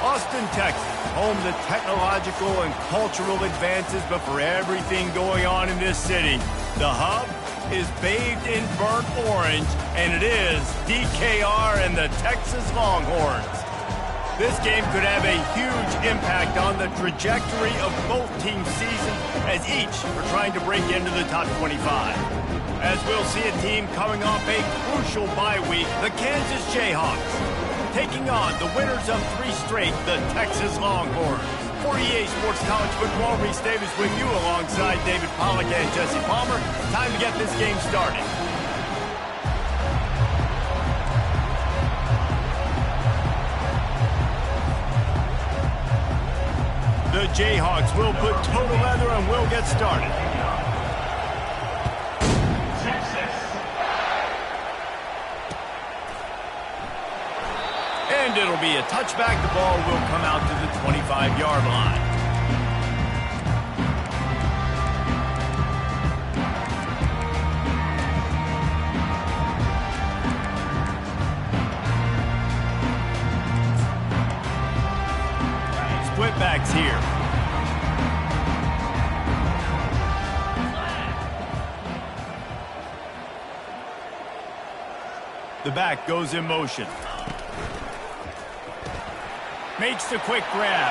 Austin, Texas, home to technological and cultural advances, but for everything going on in this city, the hub is bathed in burnt orange, and it is DKR and the Texas Longhorns. This game could have a huge impact on the trajectory of both teams' seasons, as each are trying to break into the top 25. As we'll see a team coming off a crucial bye week, the Kansas Jayhawks, taking on the winners of 3 straight, the Texas Longhorns. For EA Sports College Football, Reese Davis with you alongside David Pollack and Jesse Palmer. Time to get this game started. The Jayhawks will put total leather and will get started. And it'll be a touchback. The ball will come out to the 25-yard line. Split backs here. The back goes in motion. Makes the quick grab.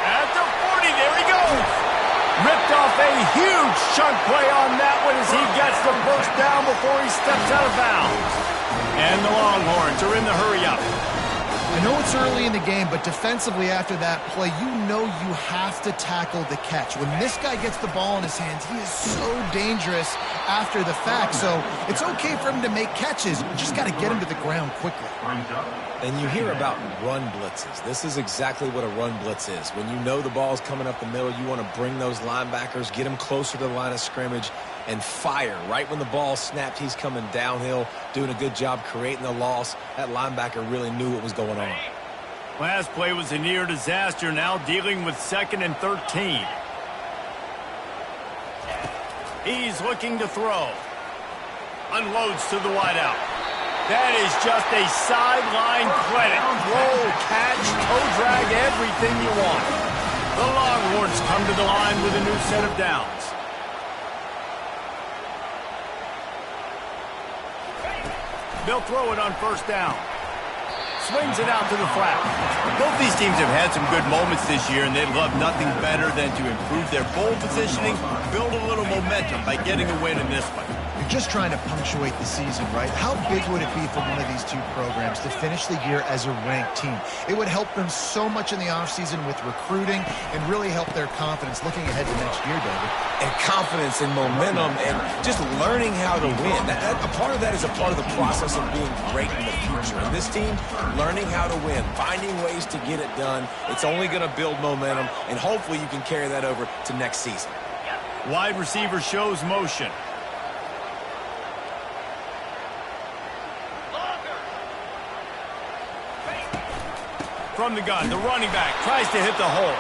At the 40, there he goes. Ripped off a huge chunk play on that one as he gets the first down before he steps out of bounds. And the Longhorns are in the hurry-up. I know it's early in the game, but defensively after that play, you know you have to tackle the catch. When this guy gets the ball in his hands, he is so dangerous after the fact. So it's okay for him to make catches. You just got to get him to the ground quickly. And you hear about run blitzes. This is exactly what a run blitz is. When you know the ball's coming up the middle, you want to bring those linebackers, get them closer to the line of scrimmage, and fire. Right when the ball snapped, he's coming downhill, doing a good job creating the loss. That linebacker really knew what was going on. Last play was a near disaster, now dealing with 2nd and 13. He's looking to throw. Unloads to the wideout. That is just a sideline credit. Roll, catch, toe drag, everything you want. The Longhorns come to the line with a new set of downs. They'll throw it on first down. Swings it out to the flat. Both these teams have had some good moments this year, and they'd love nothing better than to improve their bowl positioning, build a little momentum by getting a win in this one. You're just trying to punctuate the season, right? How big would it be for one of these two programs to finish the year as a ranked team? It would help them so much in the offseason with recruiting and really help their confidence looking ahead to next year, David. And confidence and momentum and just learning how to win. A part of that is a part of the process of being great in the future. And this team, learning how to win, finding ways to get it done, it's only going to build momentum, and hopefully you can carry that over to next season. Wide receiver shows motion. From the gun, the running back tries to hit the hole.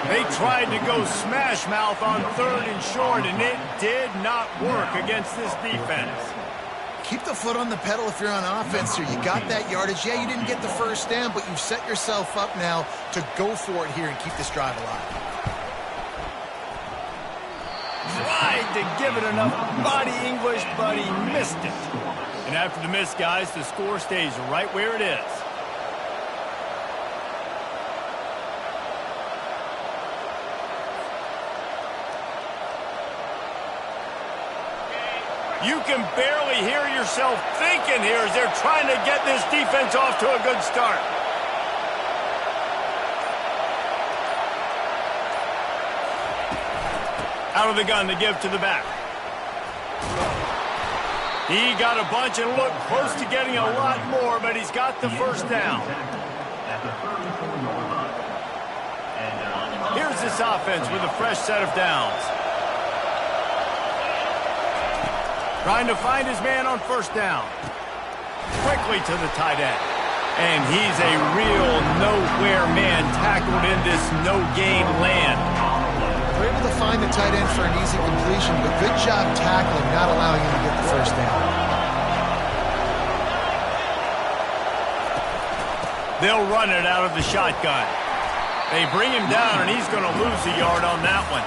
They tried to go smash mouth on 3rd and short, and it did not work against this defense. Keep the foot on the pedal if you're on offense here. You got that yardage. Yeah, you didn't get the first down, but you've set yourself up now to go for it here and keep this drive alive. Tried to give it enough body English, but he missed it. And after the miss, guys, the score stays right where it is. You can barely hear yourself thinking here as they're trying to get this defense off to a good start. Out of the gun to give to the back. He got a bunch and looked close to getting a lot more, but he's got the first down. Here's this offense with a fresh set of downs. Trying to find his man on first down. Quickly to the tight end. And he's a real nowhere man tackled in this no-gain land. We're able to find the tight end for an easy completion, but good job tackling, not allowing him to get the first down. They'll run it out of the shotgun. They bring him down, and he's going to lose a yard on that one.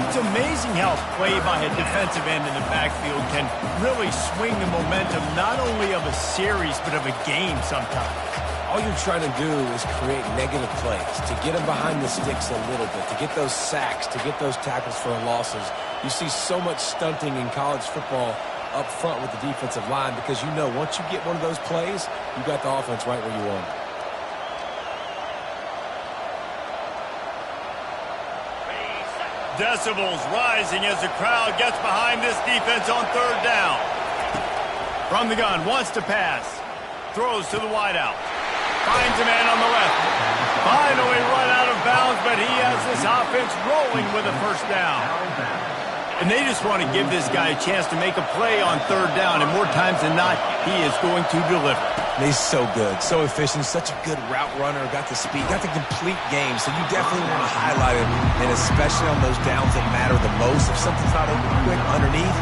It's amazing how play by a defensive end in the backfield can really swing the momentum not only of a series but of a game sometimes. All you're trying to do is create negative plays, to get them behind the sticks a little bit, to get those sacks, to get those tackles for losses. You see so much stunting in college football up front with the defensive line because you know once you get one of those plays, you got the offense right where you want it. Decibels rising as the crowd gets behind this defense on third down. From the gun, wants to pass. Throws to the wideout. Finds a man on the left. Finally run out of bounds, but he has this offense rolling with a first down. And they just want to give this guy a chance to make a play on third down, and more times than not, he is going to deliver. He's so good, so efficient, such a good route runner, got the speed, got the complete game, so you definitely want to highlight him, and especially on those downs that matter the most. If something's not open quick underneath,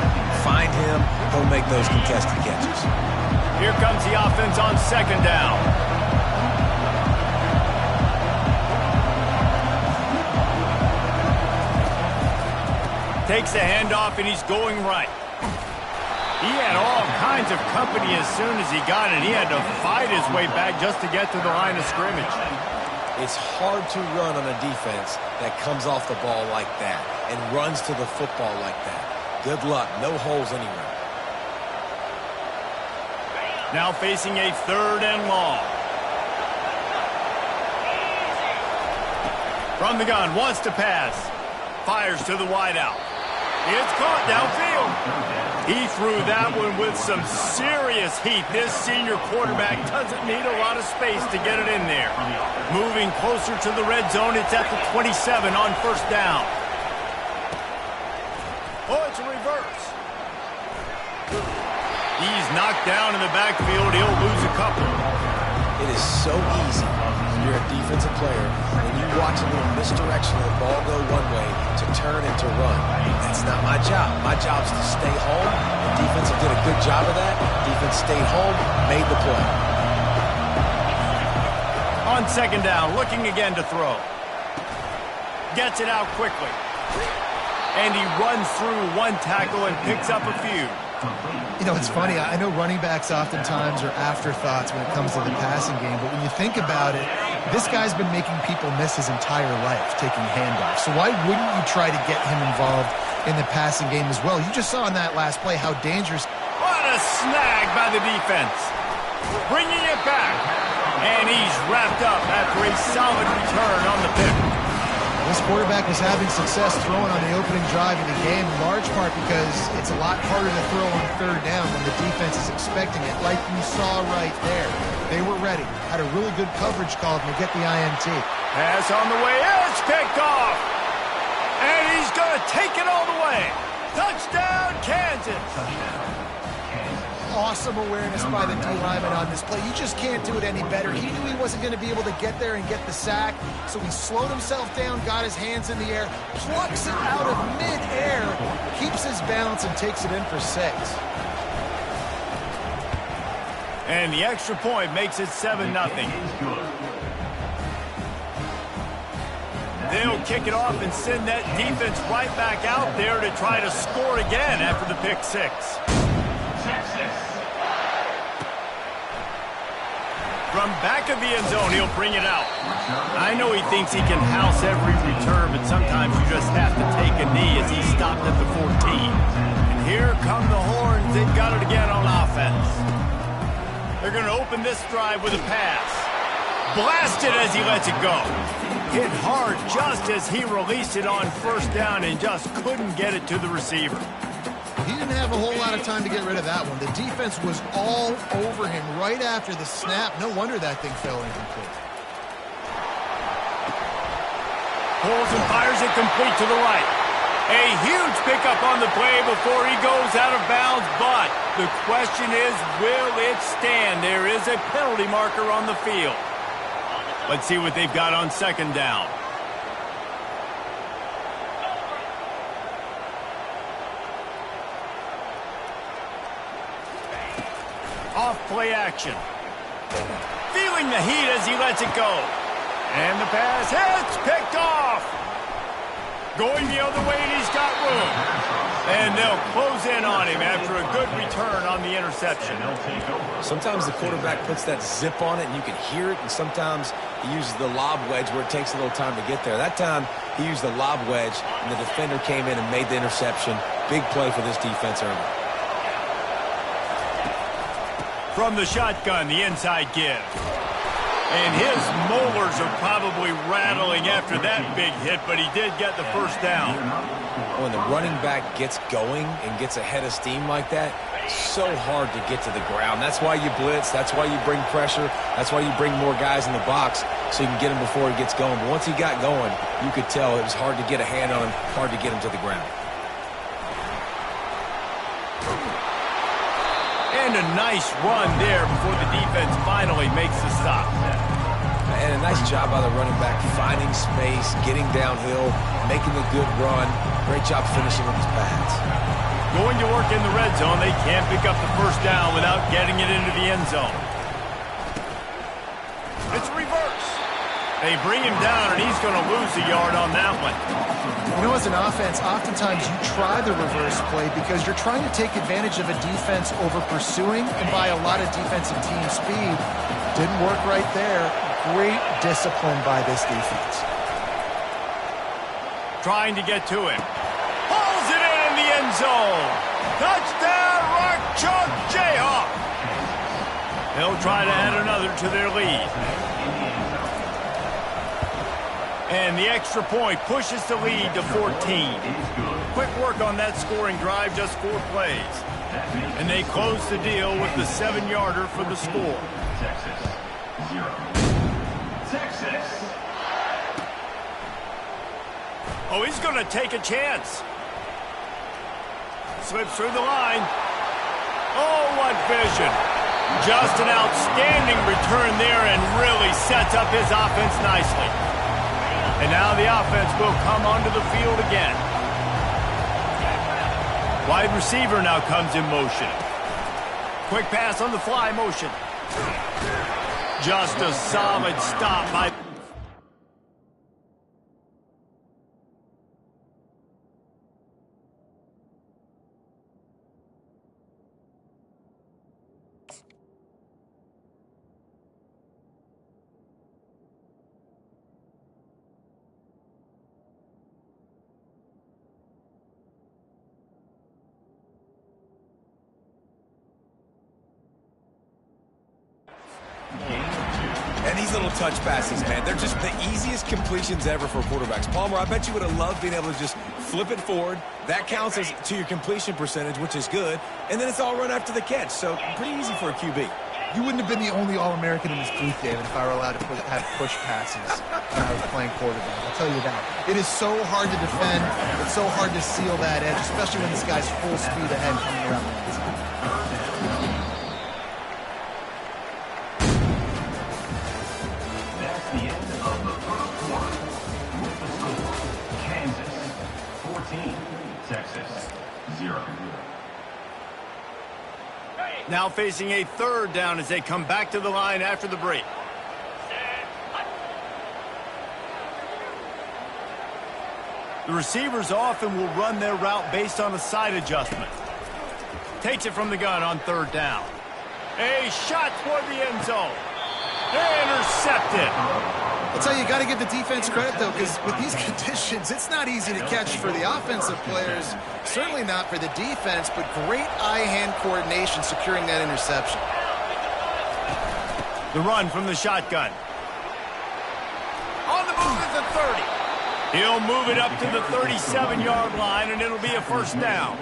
find him, he'll make those contested catches. Here comes the offense on second down. Takes the handoff, and he's going right. He had all kinds of company as soon as he got it. He had to fight his way back just to get to the line of scrimmage. It's hard to run on a defense that comes off the ball like that and runs to the football like that. Good luck. No holes anywhere. Now facing a third and long. From the gun, wants to pass. Fires to the wideout. It's caught downfield. He threw that one with some serious heat. This senior quarterback doesn't need a lot of space to get it in there. Moving closer to the red zone, it's at the 27 on first down. Oh, it's a reverse. He's knocked down in the backfield. He'll lose a couple. It is so easy when you're a defensive player, when you watch a little misdirection of the ball go one way, to turn and to run. That's not my job. My job is to stay home. The defense did a good job of that. Defense stayed home, made the play. On second down, looking again to throw. Gets it out quickly. And he runs through one tackle and picks up a few. You know, it's funny. I know running backs oftentimes are afterthoughts when it comes to the passing game, but when you think about it, this guy's been making people miss his entire life taking handoffs. So why wouldn't you try to get him involved in the passing game as well? You just saw in that last play how dangerous. What a snag by the defense. Bringing it back. And he's wrapped up after a solid return on the pick. This quarterback was having success throwing on the opening drive of the game, in large part because it's a lot harder to throw on third down when the defense is expecting it, like you saw right there. They were ready, had a really good coverage call to get the INT. Pass on the way, it's picked off. And he's going to take it all the way. Touchdown, Kansas. Awesome awareness by the D-lineman on this play. You just can't do it any better. He knew he wasn't going to be able to get there and get the sack, so he slowed himself down, got his hands in the air, plucks it out of mid-air, keeps his balance, and takes it in for 6. And the extra point makes it 7-0. They'll kick it off and send that defense right back out there to try to score again after the pick 6. From back of the end zone, he'll bring it out. I know he thinks he can house every return, but sometimes you just have to take a knee as he stopped at the 14. And here come the horns. They've got it again on offense. They're going to open this drive with a pass. Blasted as he lets it go. Hit hard just as he released it on first down and just couldn't get it to the receiver. He didn't have a whole lot of time to get rid of that one. The defense was all over him right after the snap. No wonder that thing fell incomplete. Pulls and fires it complete to the right. A huge pickup on the play before he goes out of bounds, but the question is, will it stand? There is a penalty marker on the field. Let's see what they've got on second down. Off play action. feeling the heat as he lets it go. And the pass hits, picked off. Going the other way, and he's got room. And they'll close in on him after a good return on the interception. Sometimes the quarterback puts that zip on it, and you can hear it, and sometimes he uses the lob wedge where it takes a little time to get there. That time, he used the lob wedge, and the defender came in and made the interception. Big play for this defense early. From the shotgun, the inside give. And his molars are probably rattling after that big hit, but he did get the first down. When the running back gets going and gets ahead of steam like that, it's so hard to get to the ground. That's why you blitz. That's why you bring pressure. That's why you bring more guys in the box so you can get him before he gets going. But once he got going, you could tell it was hard to get a hand on him, hard to get him to the ground. And a nice run there before the defense finally makes the stop. And a nice job by the running back, finding space, getting downhill, making a good run. Great job finishing with his pads. Going to work in the red zone, they can't pick up the first down without getting it into the end zone. It's reverse. They bring him down, and he's going to lose a yard on that one. You know, as an offense, oftentimes you try the reverse play because you're trying to take advantage of a defense over pursuing and buy a lot of defensive team speed. Didn't work right there. Great discipline by this defense. Trying to get to him. Pulls it in the end zone. Touchdown, Rock Chalk Jayhawk. They'll try to add another to their lead. And the extra point pushes the lead to 14. Quick work on that scoring drive, just 4 plays. And they close the deal with the 7-yarder for the score. Texas, 0. Texas. Oh, he's going to take a chance. Slips through the line. Oh, what vision. Just an outstanding return there and really sets up his offense nicely. And now the offense will come onto the field again. Wide receiver now comes in motion. Quick pass on the fly motion. Just a solid stop by... And these little touch passes, man, they're just the easiest completions ever for quarterbacks. Palmer, I bet you would have loved being able to just flip it forward. That counts as to your completion percentage, which is good. And then it's all run after the catch. So pretty easy for a QB. You wouldn't have been the only All-American in this booth, David, if I were allowed to have push passes when I was playing quarterback. I'll tell you that. It is so hard to defend. It's so hard to seal that edge, especially when this guy's full speed ahead coming around the outside. That's the end of the first quarter. With the score, Kansas 14, Texas 0. Now facing a 3rd down as they come back to the line after the break. The receivers often will run their route based on a side adjustment. Takes it from the gun on 3rd down. A shot toward the end zone. Intercepted. I'll tell you, you got to give the defense credit, though, because with these conditions, it's not easy to catch for the offensive players. Certainly not for the defense, but great eye-hand coordination securing that interception. The run from the shotgun. On the move at the 30. He'll move it up to the 37-yard line, and it'll be a 1st down.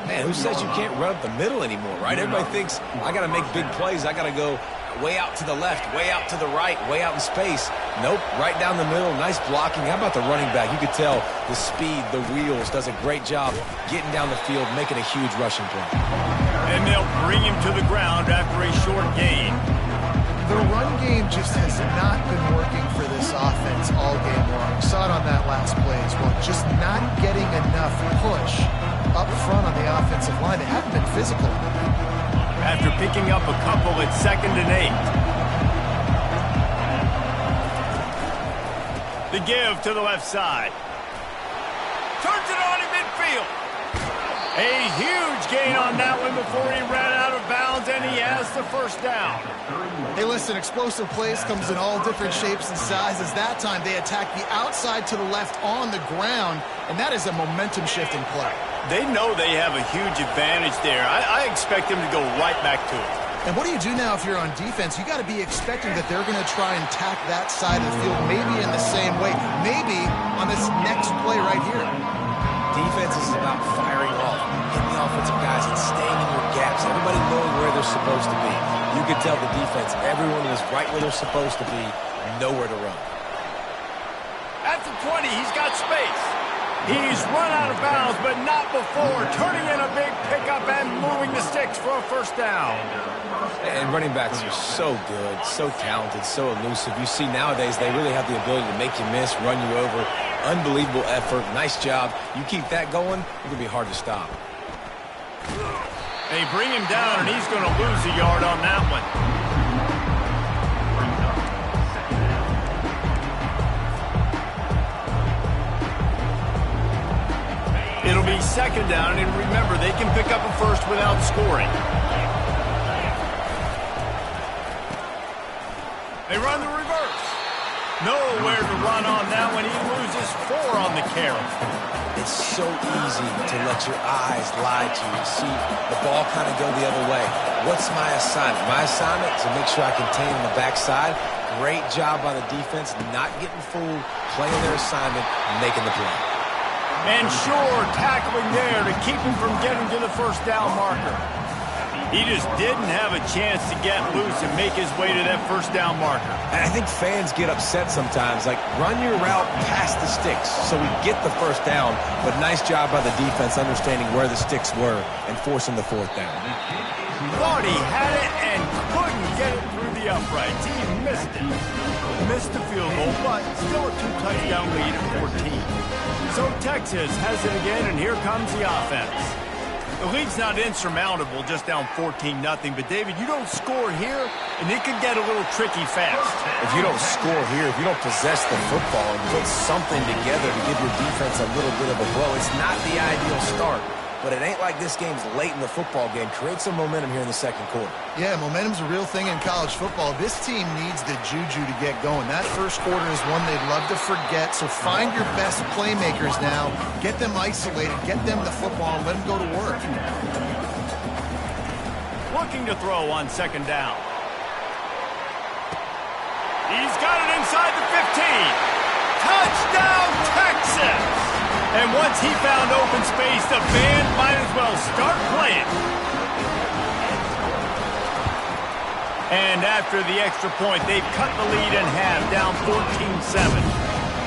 Man, who says you can't run up the middle anymore, right? Everybody thinks, I got to make big plays. I got to go way out to the left, way out to the right, way out in space. Nope, right down the middle. Nice blocking. How about the running back? You could tell the speed, the wheels, does a great job getting down the field, making a huge rushing play. And they'll bring him to the ground after a short gain. The run game just has not been working for this offense all game long. We saw it on that last play as well. Just not getting enough push up front on the offensive line. They haven't been physical. After picking up a couple at 2nd and 8. The give to the left side. Turns it on in midfield. A huge gain on that one before he ran out of bounds, and he has the first down. Hey, listen, explosive plays comes in all different shapes and sizes. That time they attacked the outside to the left on the ground, and that is a momentum-shifting play. They know they have a huge advantage there. I expect them to go right back to it. And what do you do now if you're on defense? You got to be expecting that they're going to try and tack that side of the field maybe in the same way, maybe on this next play right here. Defense is about firing off, hitting the offensive guys, and staying in your gaps. Everybody knowing where they're supposed to be. You can tell the defense, everyone is right where they're supposed to be, nowhere to run. At the 20, he's got space. He's run out of bounds, but not before, turning in a big pickup and moving the sticks for a first down. And running backs are so good, so talented, so elusive. You see nowadays they really have the ability to make you miss, run you over. Unbelievable effort. Nice job. You keep that going, it's going to be hard to stop. They bring him down, and he's going to lose a yard on that one. It'll be second down, and remember, they can pick up a first without scoring. They run the reverse. Nowhere to run on that one. He loses 4 on the carry. It's so easy to let your eyes lie to you. See the ball kind of go the other way. What's my assignment? My assignment is to make sure I contain on the backside. Great job by the defense, not getting fooled, playing their assignment, making the play. And sure, tackling there to keep him from getting to the first down marker. He just didn't have a chance to get loose and make his way to that first down marker. And I think fans get upset sometimes, like run your route past the sticks so we get the first down, but nice job by the defense understanding where the sticks were and forcing the fourth down. Thought he had it and couldn't get it through the uprights. He missed it. Missed the field goal, but still a 2-touchdown lead at 14. So Texas has it again, and here comes the offense. The lead's not insurmountable, just down 14-0. But, David, you don't score here, and it could get a little tricky fast. If you don't score here, if you don't possess the football and put something together to give your defense a little bit of a blow, it's not the ideal start. But it ain't like this game's late in the football game. Create some momentum here in the second quarter. Yeah, momentum's a real thing in college football. This team needs the juju to get going. That first quarter is one they'd love to forget. So find your best playmakers now. Get them isolated. Get them the football and let them go to work. Looking to throw on second down. He's got it inside the 15. Touchdown, Texas! And once he found open space, the band might as well start playing. And after the extra point, they've cut the lead in half, down 14-7.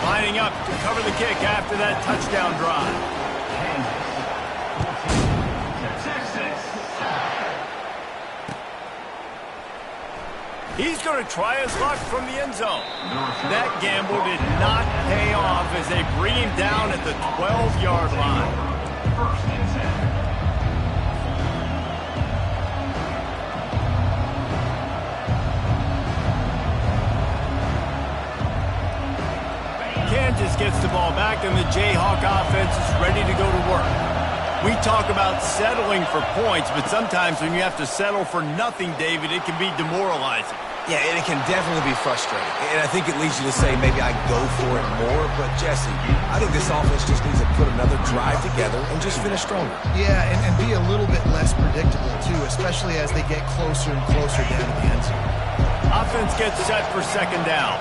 Lining up to cover the kick after that touchdown drive. He's going to try his luck from the end zone. That gamble did not pay off as they bring him down at the 12-yard line. First and 10. Kansas gets the ball back, and the Jayhawk offense is ready to go to work. We talk about settling for points, but sometimes when you have to settle for nothing, David, it can be demoralizing. Yeah, and it can definitely be frustrating. And I think it leads you to say maybe I go for it more. But, Jesse, I think this offense just needs to put another drive together and just finish stronger. Yeah, and be a little bit less predictable, too, especially as they get closer and closer down to the end zone. Offense gets set for second down.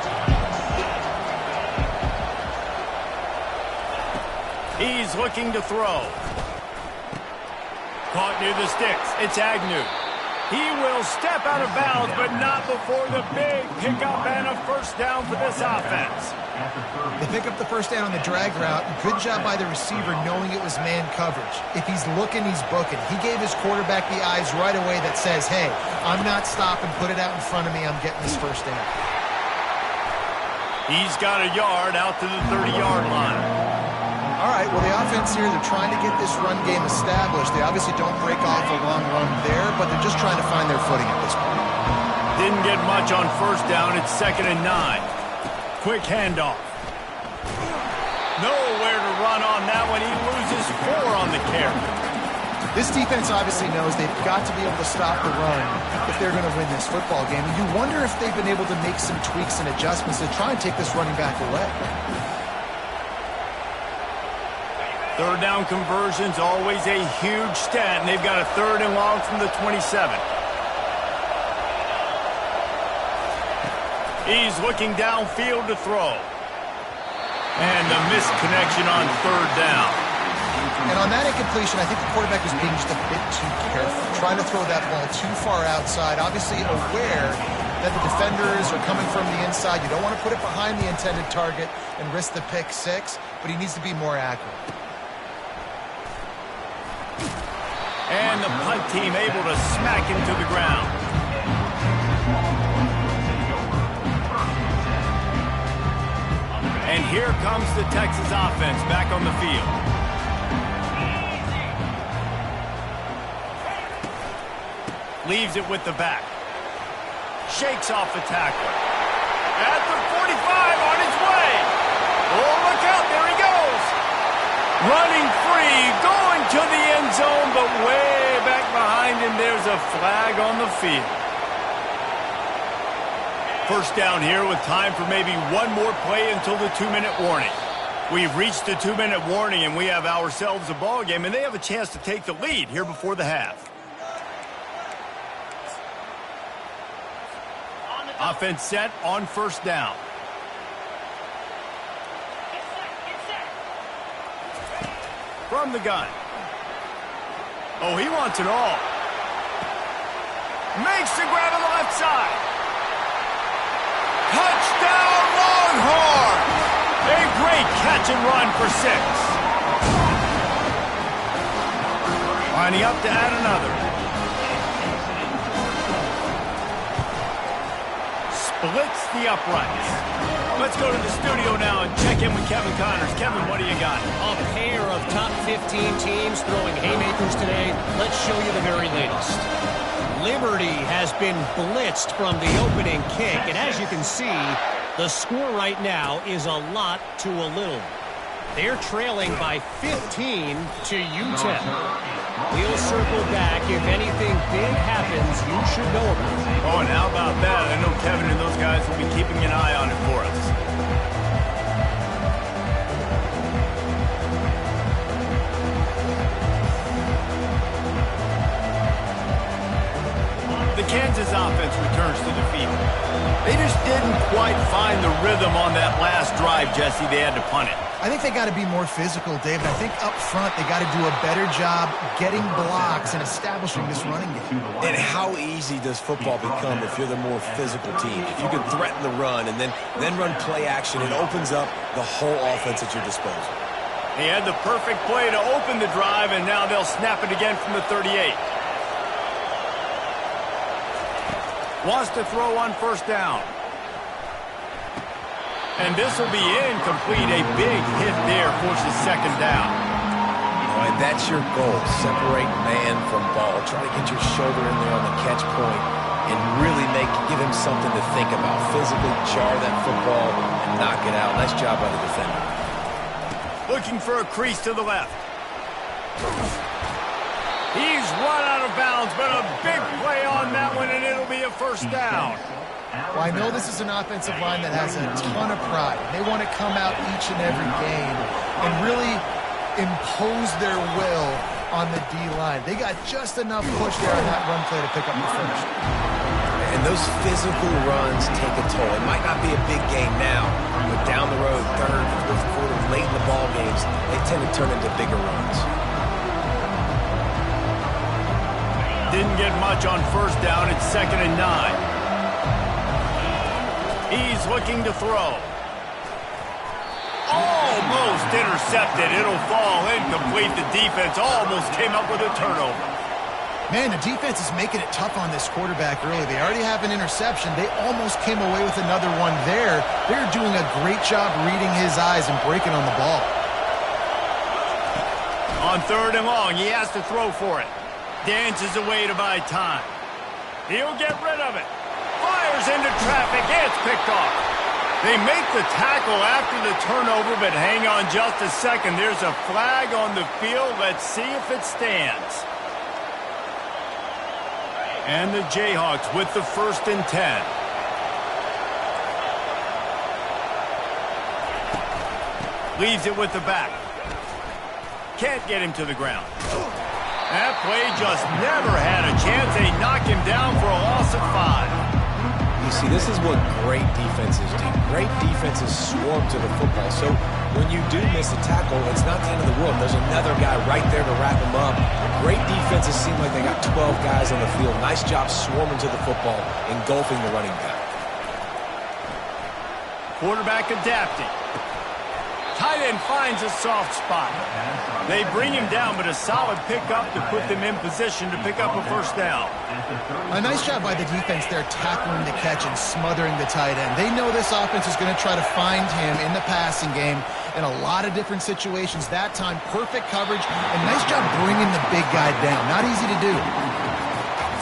He's looking to throw. Caught near the sticks. It's Agnew. He will step out of bounds, but not before the big pickup and a first down for this offense. They pick up the first down on the drag route. Good job by the receiver knowing it was man coverage. If he's looking, he's booking. He gave his quarterback the eyes right away that says, hey, I'm not stopping. Put it out in front of me. I'm getting this first down. He's got a yard out to the 30-yard line. All right, well, the offense here, they're trying to get this run game established. They obviously don't break off a long run there, but they're just trying to find their footing at this point. Didn't get much on first down. It's 2nd and 9. Quick handoff. Nowhere to run on that one. He loses 4 on the carry. This defense obviously knows they've got to be able to stop the run if they're going to win this football game. And you wonder if they've been able to make some tweaks and adjustments to try and take this running back away. Third down conversion's always a huge stat, and they've got a 3rd and long from the 27. He's looking downfield to throw. And the missed connection on 3rd down. And on that incompletion, I think the quarterback was being just a bit too careful, trying to throw that ball too far outside, obviously aware that the defenders are coming from the inside. You don't want to put it behind the intended target and risk the pick 6, but he needs to be more accurate. And the punt team able to smack him to the ground. And here comes the Texas offense back on the field. Leaves it with the back. Shakes off the tackle. At the 45 on his way. Oh, look out, there he goes. Running free, going to the end zone, but way back behind him, there's a flag on the field. First down here with time for maybe one more play until the 2-minute warning. We've reached the 2-minute warning, and we have ourselves a ball game, and they have a chance to take the lead here before the half. Offense set on first down. From the gun. Oh, he wants it all. Makes the grab on the left side. Touchdown, Longhorns! A great catch and run for 6. Lining up to add another. Splits the uprights. Let's go to the studio now and check in with Kevin Connors. Kevin, what do you got? A pair of top 15 teams throwing haymakers today. Let's show you the very latest. Liberty has been blitzed from the opening kick, and as you can see, the score right now is a lot to a little. They're trailing by 15 to UTEP. We'll circle back. If anything big happens, you should know about it. Oh, and how about that? I know Kevin and those guys will be keeping an eye on it for us. The Kansas offense returns to the field. They just didn't quite find the rhythm on that last drive, Jesse. They had to punt it. I think they got to be more physical, David. I think up front they got to do a better job getting blocks and establishing this running game. And how easy does football become if you're the more physical team? If you can threaten the run and then run play action, it opens up the whole offense at your disposal. He had the perfect play to open the drive, and now they'll snap it again from the 38. Wants to throw on first down. And this will be incomplete. A big hit there forces second down. All right, that's your goal. Separate man from ball. Try to get your shoulder in there on the catch point and really give him something to think about. Physically jar that football and knock it out. Nice job by the defender. Looking for a crease to the left. He's run out of bounds, but a big play on that one, and it'll be a first down. Well, I know this is an offensive line that has a ton of pride. They want to come out each and every game and really impose their will on the D-line. They got just enough push there on that run play to pick up the first. And those physical runs take a toll. It might not be a big game now, but down the road, third, fourth quarter, late in the ball games, they tend to turn into bigger runs. Didn't get much on first down. It's 2nd and 9. He's looking to throw. Almost intercepted. It'll fall incomplete. The defense almost came up with a turnover. Man, the defense is making it tough on this quarterback early. They already have an interception. They almost came away with another one there. They're doing a great job reading his eyes and breaking on the ball. On 3rd and long, he has to throw for it. Dances away to buy time. He'll get rid of it. Fires into traffic. It's picked off. They make the tackle after the turnover, but hang on just a second. There's a flag on the field. Let's see if it stands. And the Jayhawks with the 1st and 10. Leaves it with the back. Can't get him to the ground. That play just never had a chance. They knock him down for a loss of 5. You see, this is what great defenses do. Great defenses swarm to the football. So when you do miss a tackle, it's not the end of the world. There's another guy right there to wrap him up. Great defenses seem like they got 12 guys on the field. Nice job swarming to the football, engulfing the running back. Quarterback adapting. Tight end finds a soft spot. They bring him down, but a solid pickup to put them in position to pick up a 1st down. A nice job by the defense there, tackling the catch and smothering the tight end. They know this offense is going to try to find him in the passing game in a lot of different situations. That time, perfect coverage, and nice job bringing the big guy down. Not easy to do.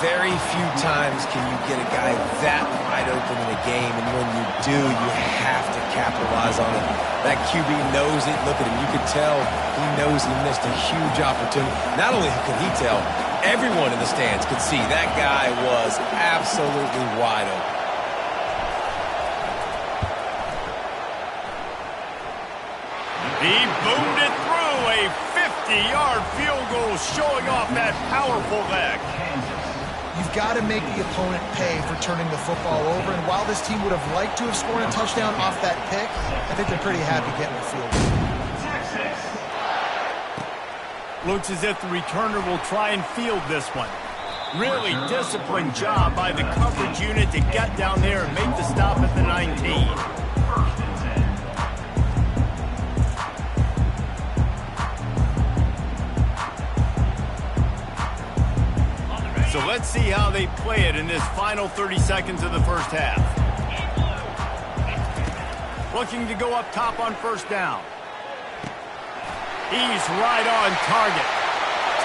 Very few times can you get a guy that wide open in a game, and when you do, you have to capitalize on it. That QB knows it. Look at him. You could tell he knows he missed a huge opportunity. Not only could he tell, everyone in the stands could see that guy was absolutely wide open. He boomed it through a 50-yard field goal, showing off that powerful leg. You've got to make the opponent pay for turning the football over, and while this team would have liked to have scored a touchdown off that pick, I think they're pretty happy getting the field goal. Looks as if the returner will try and field this one. Really disciplined job by the coverage unit to get down there and make the stop at the 19. So let's see how they play it in this final 30 seconds of the 1st half. Looking to go up top on 1st down. He's right on target.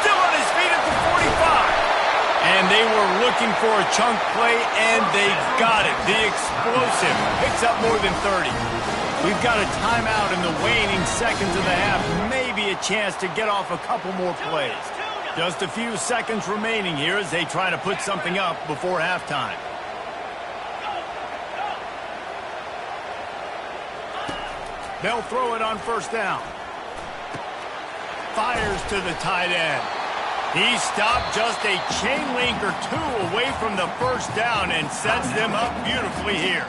Still on his feet at the 45. And they were looking for a chunk play, and they got it. The explosive picks up more than 30. We've got a timeout in the waning seconds of the half. Maybe a chance to get off a couple more plays. Just a few seconds remaining here as they try to put something up before halftime. They'll throw it on 1st down. Fires to the tight end. He stopped just a chain link or 2 away from the 1st down and sets them up beautifully here.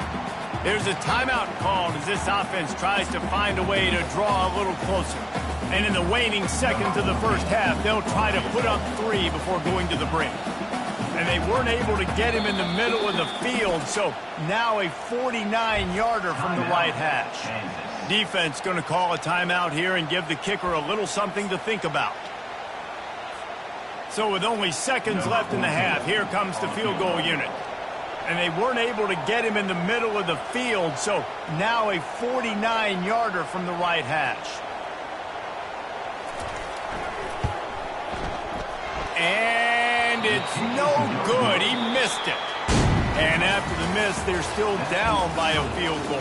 There's a timeout called as this offense tries to find a way to draw a little closer. And in the waning seconds of the 1st half, they'll try to put up 3 before going to the break. And they weren't able to get him in the middle of the field, so now a 49-yarder from the right hash. Defense going to call a timeout here and give the kicker a little something to think about. So with only seconds left in the half, here comes the field goal unit. And they weren't able to get him in the middle of the field, so now a 49-yarder from the right hash. And it's no good. He missed it. And after the miss, they're still down by a field goal.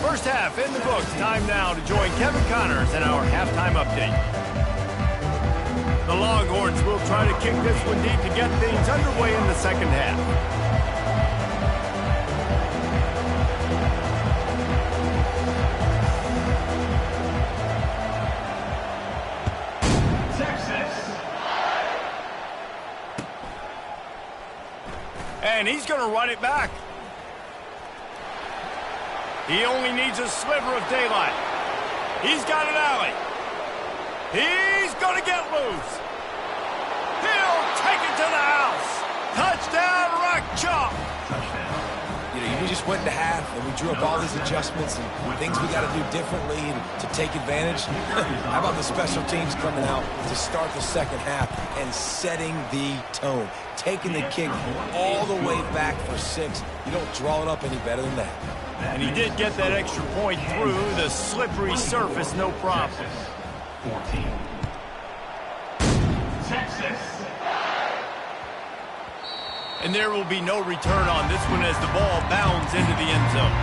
1st half in the books. Time now to join Kevin Connors in our halftime update. The Longhorns will try to kick this one deep to get things underway in the 2nd half. And he's going to run it back. He only needs a sliver of daylight. He's got an alley. He's going to get loose. He'll take it to the house. Touchdown, Rock Chalk. You know, we just went into half, and we drew up all these adjustments and things we got to do differently to take advantage. How about the special teams coming out to start the 2nd half and setting the tone? Taking the kick all the way back for 6. You don't draw it up any better than that. And he did get that extra point through the slippery surface, no problem. 14. Texas. And there will be no return on this one as the ball bounds into the end zone.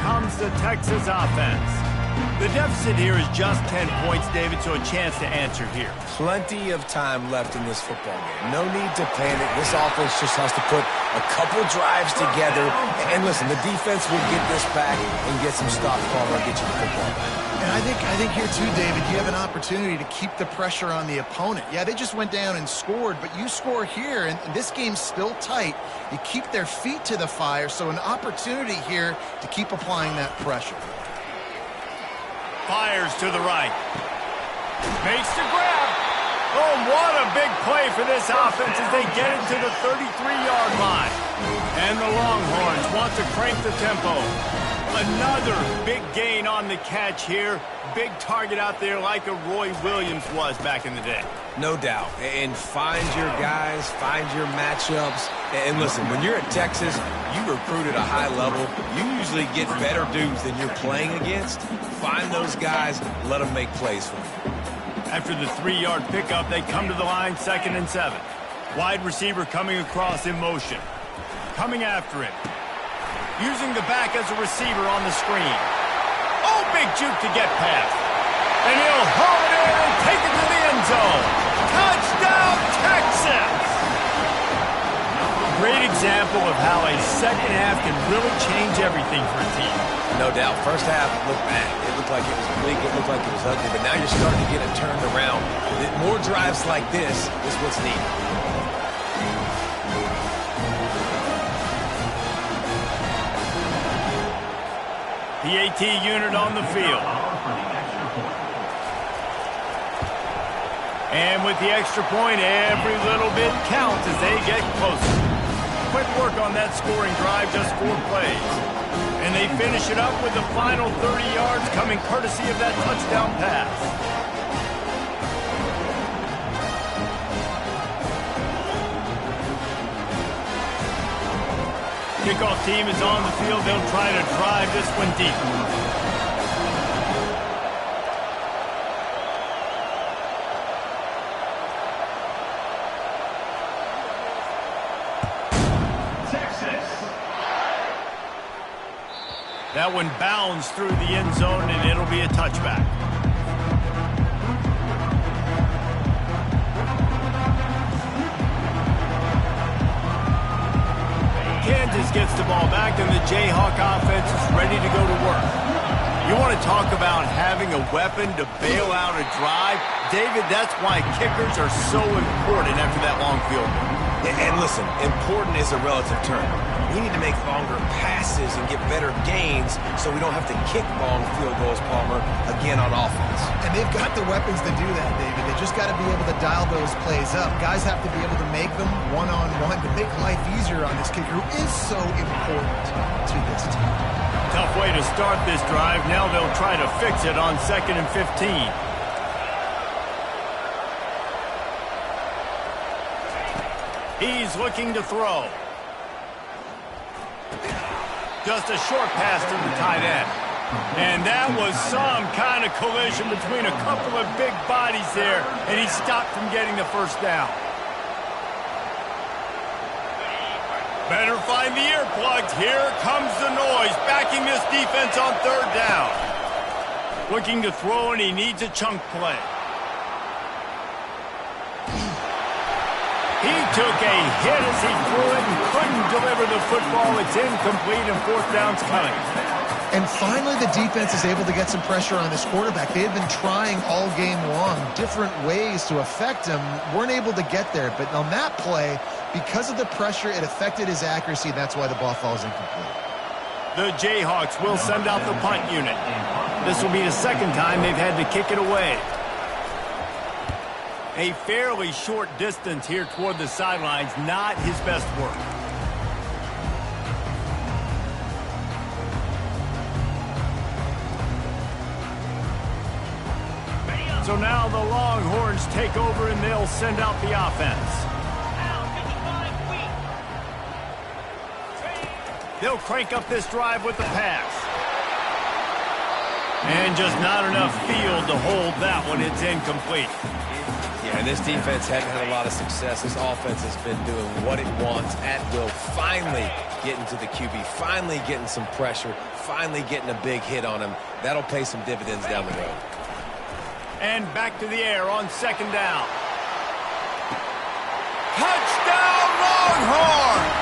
comes the Texas offense. The deficit here is just 10 points, David, so a chance to answer here. Plenty of time left in this football game. No need to panic. This offense just has to put a couple drives together. And listen, the defense will get this back and get some stops, Palmer, and get you the football back. And I think here too, David, you have an opportunity to keep the pressure on the opponent. Yeah, they just went down and scored, but you score here, and this game's still tight. You keep their feet to the fire, so an opportunity here to keep applying that pressure. Fires to the right. Makes the grab. Oh, what a big play for this offense as they get it to the 33-yard line. And the Longhorns want to crank the tempo. Another big gain on the catch here. Big target out there like a Roy Williams was back in the day. No doubt. And find your guys, find your matchups. And listen, when you're at Texas, you recruit at a high level. You usually get better dudes than you're playing against. Find those guys, let them make plays for you. After the 3-yard pickup, they come to the line 2nd and 7. Wide receiver coming across in motion. Coming after him. Using the back as a receiver on the screen. Oh, big juke to get past. And he'll haul it in and take it to the end zone. Touchdown, Texas! Great example of how a second half can really change everything for a team. No doubt. First half looked bad. It looked like it was bleak. It looked like it was ugly. But now you're starting to get it turned around. More drives like this is what's needed. The AT unit on the field. And with the extra point, every little bit counts as they get closer. Quick work on that scoring drive, just 4 plays. And they finish it up with the final 30 yards coming courtesy of that touchdown pass. Kickoff team is on the field. They'll try to drive this one deep. Texas. That one bounds through the end zone, and it'll be a touchback. Kansas gets the ball back, and the Jayhawk offense is ready to go to work. You want to talk about having a weapon to bail out a drive? David, that's why kickers are so important after that long field goal. And listen, important is a relative term. We need to make longer passes and get better gains so we don't have to kick long field goals, Palmer, again on offense. And they've got the weapons to do that, David. They just got to be able to dial those plays up. Guys have to be able to make them one-on-one to make life easier on this kicker who is so important to this team. Tough way to start this drive. Now they'll try to fix it on 2nd and 15. He's looking to throw. Just a short pass to the tight end. And that was some kind of collision between a couple of big bodies there, and he stopped from getting the first down. Better find the earplugs. Here comes the noise, backing this defense on 3rd down. Looking to throw, and he needs a chunk play. He took a hit as he threw it and couldn't deliver the football. It's incomplete, and 4th down's coming. And finally, the defense is able to get some pressure on this quarterback. They had been trying all game long different ways to affect him, weren't able to get there. But on that play, because of the pressure, it affected his accuracy, and that's why the ball falls incomplete. The Jayhawks will send out the punt unit. This will be the 2nd time they've had to kick it away. A fairly short distance here toward the sidelines, not his best work. So now the Longhorns take over and they'll send out the offense. They'll crank up this drive with the pass. And just not enough field to hold that one. It's incomplete. Yeah, and this defense hadn't had a lot of success. This offense has been doing what it wants at will. Finally getting to the QB, finally getting some pressure, finally getting a big hit on him. That'll pay some dividends down the road. And back to the air on second down. Touchdown, Longhorns!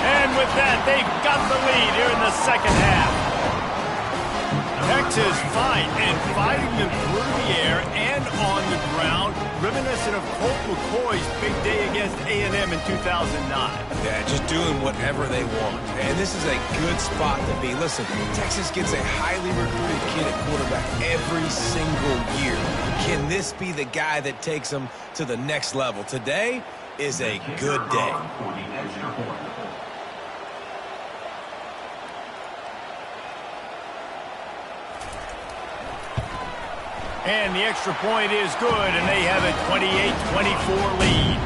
And with that, they've got the lead here in the second half. Texas fighting them through the air and on the ground, reminiscent of Colt McCoy's big day against A&M in 2009. Yeah, just doing whatever they want. And this is a good spot to be. Listen, Texas gets a highly recruited kid at quarterback every single year. Can this be the guy that takes them to the next level? Today is a good day. And the extra point is good, and they have a 28-24 lead.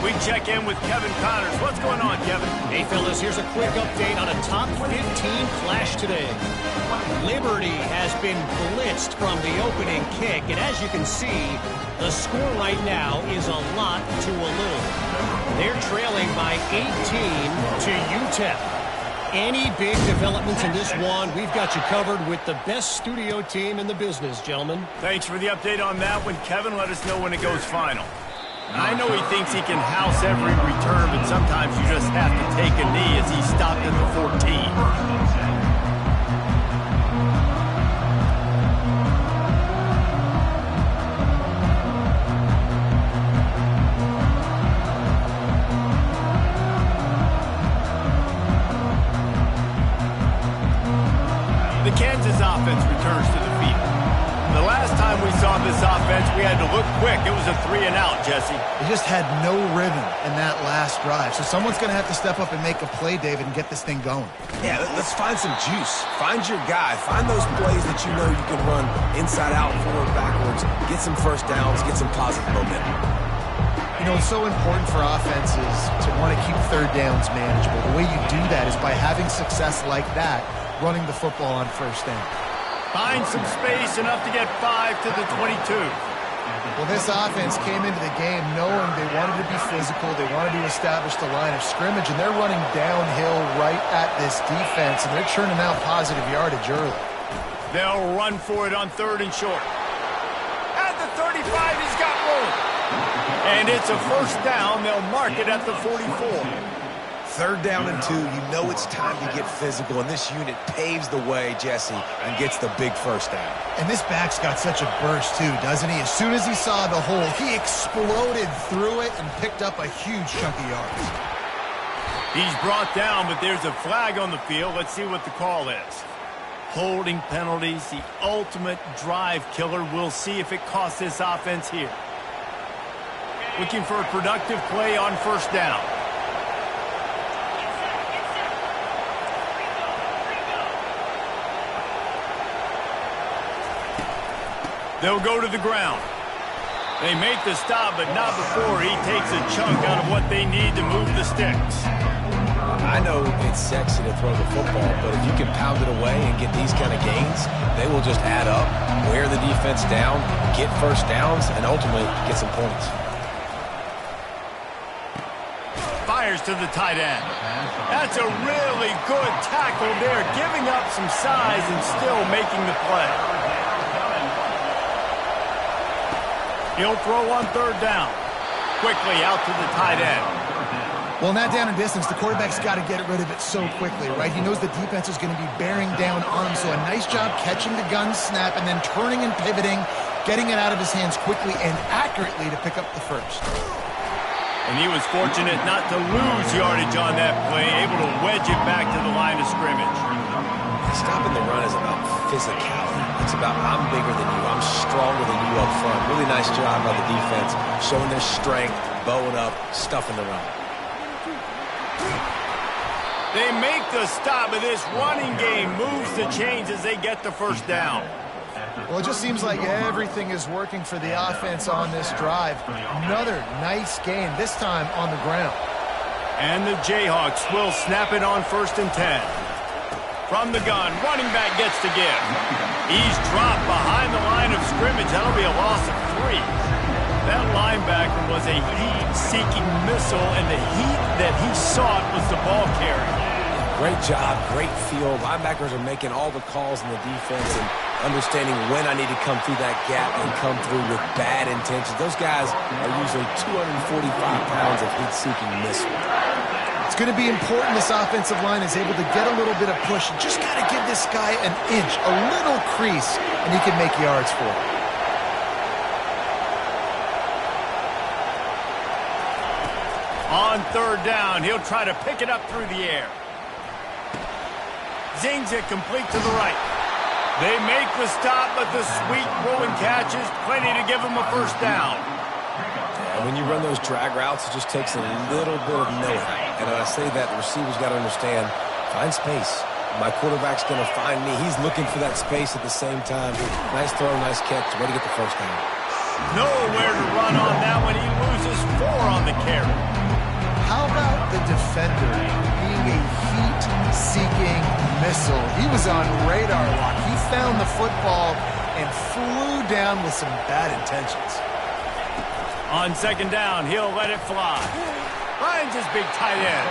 We check in with Kevin Connors. What's going on, Kevin? Hey, fellas, here's a quick update on a top 15 clash today. Liberty has been blitzed from the opening kick, and as you can see, the score right now is a lot to a little. They're trailing by 18 to UTEP. Any big developments in this one, we've got you covered with the best studio team in the business, gentlemen. Thanks for the update on that one, Kevin. Let us know when it goes final. I know he thinks he can house every return, but sometimes you just have to take a knee as he stopped at the 14. The Kansas offense returns to the field. The last time we saw this offense, we had to look quick. It was a 3-and-out, Jesse. They just had no rhythm in that last drive. So someone's going to have to step up and make a play, David, and get this thing going. Yeah, let's find some juice. Find your guy. Find those plays that you know you can run inside out, forward, backwards. Get some first downs. Get some positive momentum. You know, it's so important for offenses to want to keep third downs manageable. The way you do that is by having success like that, running the football on first down. Find some space, enough to get 5 to the 22. Well, this offense came into the game knowing they wanted to be physical, they wanted to establish the line of scrimmage, and they're running downhill right at this defense, and they're churning out positive yardage early. They'll run for it on 3rd and short. At the 35, he's got room. And it's a first down. They'll mark it at the 44. 3rd down and 2, you know it's time to get physical, and this unit paves the way, Jesse, and gets the big first down. And this back's got such a burst, too, doesn't he? As soon as he saw the hole, he exploded through it and picked up a huge chunk of yards. He's brought down, but there's a flag on the field. Let's see what the call is. Holding penalties, the ultimate drive killer. We'll see if it costs this offense here. Looking for a productive play on first down. They'll go to the ground. They make the stop, but not before he takes a chunk out of what they need to move the sticks. I know it's sexy to throw the football, but if you can pound it away and get these kind of gains, they will just add up, wear the defense down, get first downs, and ultimately get some points. Fires to the tight end. That's a really good tackle there, giving up some size and still making the play. He'll throw on 3rd down. Quickly out to the tight end. Well, in that down and distance, the quarterback's got to get rid of it so quickly, right? He knows the defense is going to be bearing down on him, so a nice job catching the gun snap and then turning and pivoting, getting it out of his hands quickly and accurately to pick up the first. And he was fortunate not to lose yardage on that play, able to wedge it back to the line of scrimmage. Stopping the run is about physicality. It's about I'm bigger than you, I'm stronger than you up front. Really nice job by the defense, showing their strength, bowing up, stuffing the run. They make the stop, but this running game moves the chains as they get the first down. Well, it just seems like everything is working for the offense on this drive. Another nice gain, this time on the ground. And the Jayhawks will snap it on 1st and 10. From the gun, running back gets to give. He's dropped behind the line of scrimmage. That'll be a loss of 3. That linebacker was a heat-seeking missile, and the heat that he sought was the ball carrier. Great job, great feel. Linebackers are making all the calls in the defense and understanding when I need to come through that gap and come through with bad intentions. Those guys are usually 245 pounds of heat-seeking missile. It's going to be important this offensive line is able to get a little bit of push. You just got to give this guy an inch, a little crease, and he can make yards for it. On third down, he'll try to pick it up through the air. Zings it complete to the right. They make the stop, but the sweet throw and catch is plenty to give him a first down. And when you run those drag routes, it just takes a little bit of knowing. And when I say that, the receiver's got to understand, find space. My quarterback's going to find me. He's looking for that space at the same time. Nice throw, nice catch. Way to get the first down. Nowhere to run on that one. He loses 4 on the carry. How about the defender being a heat-seeking missile? He was on radar lock. He found the football and flew down with some bad intentions. On second down, he'll let it fly. Finds his big tight end.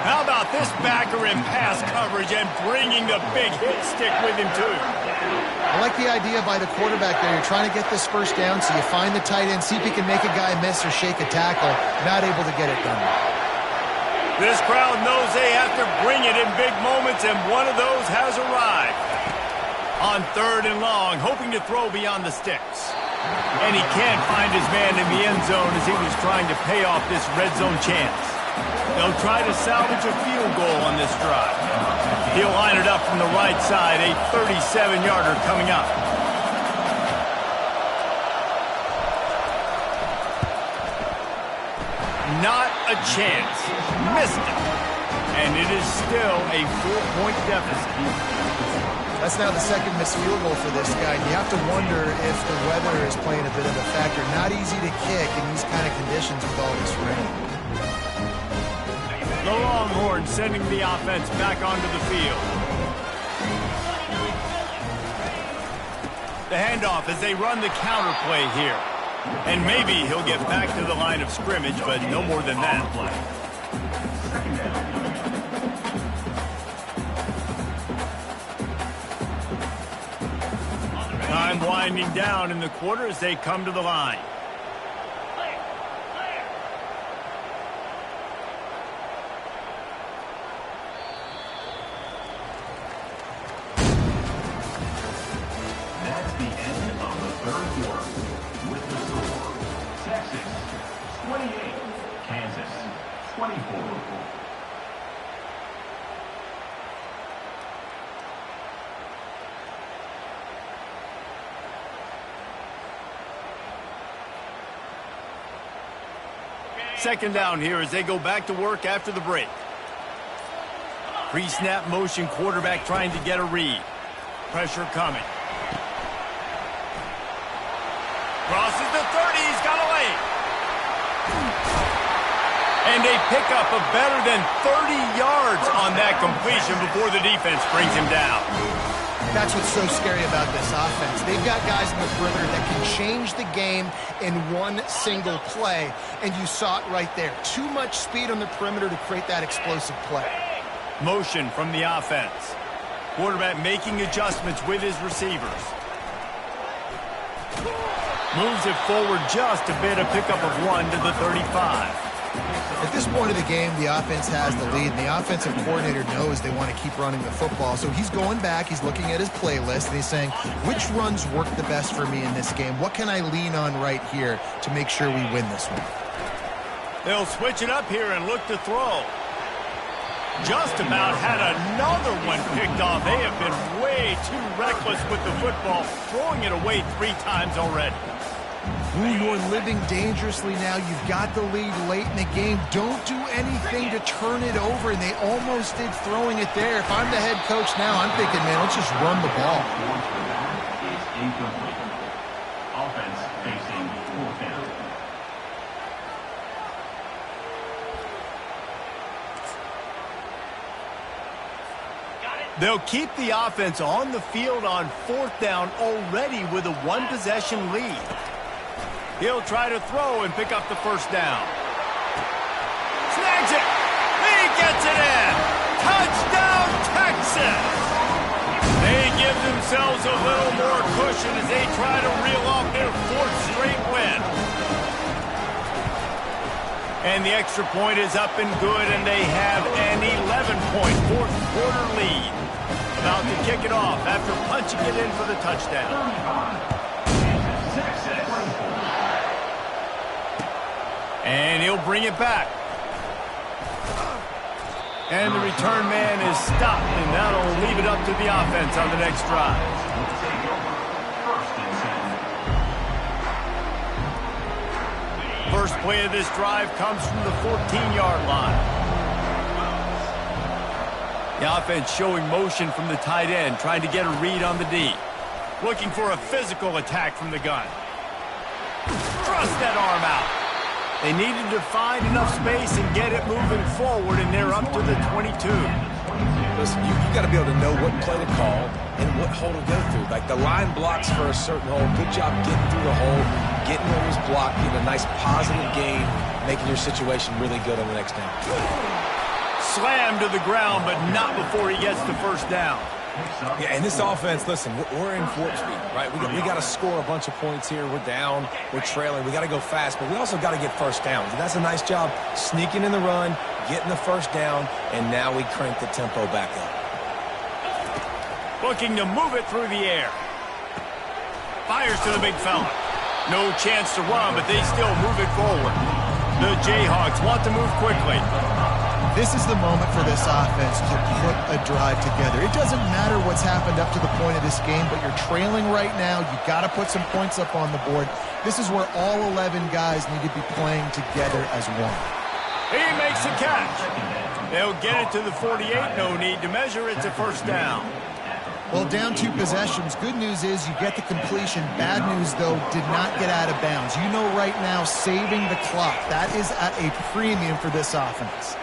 How about this backer in pass coverage and bringing the big hit stick with him, too? I like the idea by the quarterback there. You're trying to get this first down, so you find the tight end, see if he can make a guy miss or shake a tackle. Not able to get it done. This crowd knows they have to bring it in big moments, and one of those has arrived. On third and long, hoping to throw beyond the sticks. And he can't find his man in the end zone as he was trying to pay off this red zone chance. They'll try to salvage a field goal on this drive. He'll line it up from the right side, a 37-yarder coming up. Not a chance. Missed it. And it is still a 4-point deficit. That's now the second missed field goal for this guy. You have to wonder if the weather is playing a bit of a factor. Not easy to kick in these kind of conditions with all this rain. The Longhorns sending the offense back onto the field. The handoff as they run the counter play here. And maybe he'll get back to the line of scrimmage, but no more than that. Time winding down in the quarter as they come to the line. That's the end of the third quarter. With the score, Texas 28, Kansas 24. Second down here as they go back to work after the break. Pre-snap motion, quarterback trying to get a read. Pressure coming. Crosses the 30, he's got a lane. And a pickup of better than 30 yards on that completion before the defense brings him down. That's what's so scary about this offense. They've got guys in the perimeter that can change the game in one single play, and you saw it right there. Too much speed on the perimeter to create that explosive play. Motion from the offense. Quarterback making adjustments with his receivers. Moves it forward just a bit, a pickup of 1 to the 35. At this point of the game, the offense has the lead, and the offensive coordinator knows they want to keep running the football. So he's going back, he's looking at his playlist, and he's saying, which runs work the best for me in this game? What can I lean on right here to make sure we win this one? They'll switch it up here and look to throw. Just about had another one picked off. They have been way too reckless with the football, throwing it away 3 times already. Ooh, you're living dangerously now. You've got the lead late in the game. Don't do anything to turn it over, and they almost did throwing it there. If I'm the head coach now, I'm thinking, man, let's just run the ball. It's incomplete. Offense facing 4th down. They'll keep the offense on the field on 4th down already with a 1-possession lead. He'll try to throw and pick up the first down. Snags it. He gets it in. Touchdown, Texas. They give themselves a little more cushion as they try to reel off their fourth straight win. And the extra point is up and good, and they have an 11-point fourth-quarter lead. About to kick it off after punching it in for the touchdown. And he'll bring it back. And the return man is stopped, and that'll leave it up to the offense on the next drive. First play of this drive comes from the 14-yard line. The offense showing motion from the tight end, trying to get a read on the D. Looking for a physical attack from the gun. Thrust that arm out. They needed to find enough space and get it moving forward, and they're up to the 22. Listen, you got to be able to know what play to call and what hole to go through. Like, the line blocks for a certain hole. Good job getting through the hole, getting where it was blocked, getting a nice positive gain, making your situation really good on the next down. Slammed to the ground, but not before he gets the first down. Yeah, and this offense, listen, we're in warp speed, right? We got to score a bunch of points here. We're down. We're trailing. We got to go fast, but we also got to get first downs. And that's a nice job sneaking in the run, getting the first down, and now we crank the tempo back up. Looking to move it through the air. Fires to the big fella. No chance to run, but they still move it forward. The Jayhawks want to move quickly. This is the moment for this offense to put a drive together. It doesn't matter what's happened up to the point of this game, but you're trailing right now. You've got to put some points up on the board. This is where all 11 guys need to be playing together as one. He makes a catch. They'll get it to the 48. No need to measure. It's a first down. Well, down 2 possessions. Good news is you get the completion. Bad news, though, did not get out of bounds. You know right now, saving the clock. That is at a premium for this offense.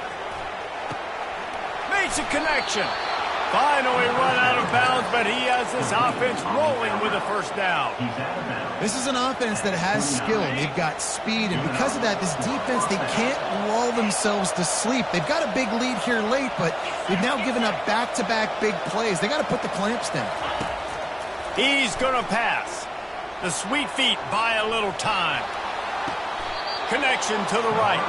Makes a connection. Finally run out of bounds, but he has this offense rolling with a first down. This is an offense that has skill. They've got speed, and because of that, this defense, they can't lull themselves to sleep. They've got a big lead here late, but they've now given up back-to-back big plays. They got to put the clamps down. He's going to pass. The sweet feet buy a little time. Connection to the right.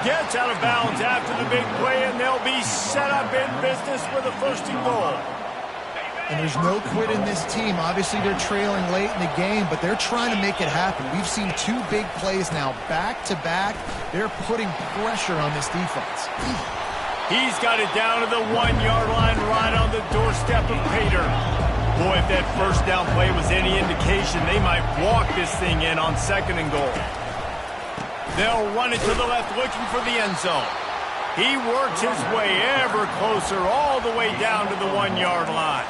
Gets out of bounds after the big play, and they'll be set up in business with a first and goal. And there's no quit in this team. Obviously, they're trailing late in the game, but they're trying to make it happen. We've seen 2 big plays now, back-to-back. They're putting pressure on this defense. He's got it down to the 1-yard line right on the doorstep of Pater. Boy, if that first down play was any indication, they might walk this thing in on second and goal. They'll run it to the left, looking for the end zone. He works his way ever closer, all the way down to the 1-yard line.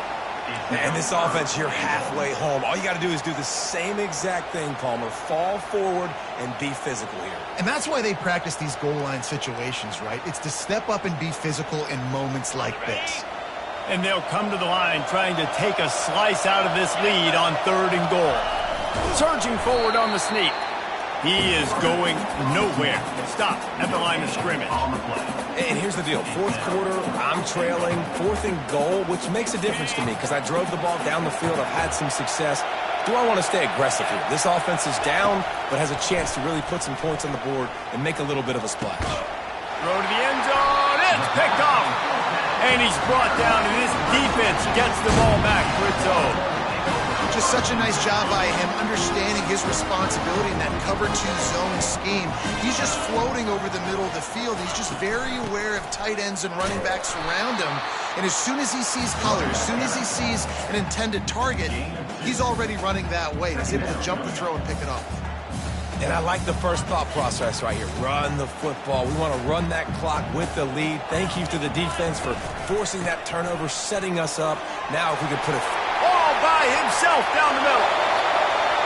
And this offense, you're halfway home. All you got to do is do the same exact thing, Palmer. Fall forward and be physical here. And that's why they practice these goal line situations, right? It's to step up and be physical in moments like this. And they'll come to the line trying to take a slice out of this lead on third and goal. Surging forward on the sneak. He is going nowhere. Stop at the line of scrimmage. And here's the deal. Fourth quarter, I'm trailing. 4th and goal, which makes a difference to me because I drove the ball down the field. I've had some success. Do I want to stay aggressive here? This offense is down, but has a chance to really put some points on the board and make a little bit of a splash. Throw to the end zone. It's picked off. And he's brought down, and this defense gets the ball back for its own. Just such a nice job by him understanding his responsibility in that cover 2 zone scheme. He's just floating over the middle of the field. He's just very aware of tight ends and running backs around him. And as soon as he sees color, as soon as he sees an intended target, he's already running that way. He's able to jump the throw and pick it up. And I like the first thought process right here. Run the football. We want to run that clock with the lead. Thank you to the defense for forcing that turnover, setting us up. Now if we could put it all by himself down the middle.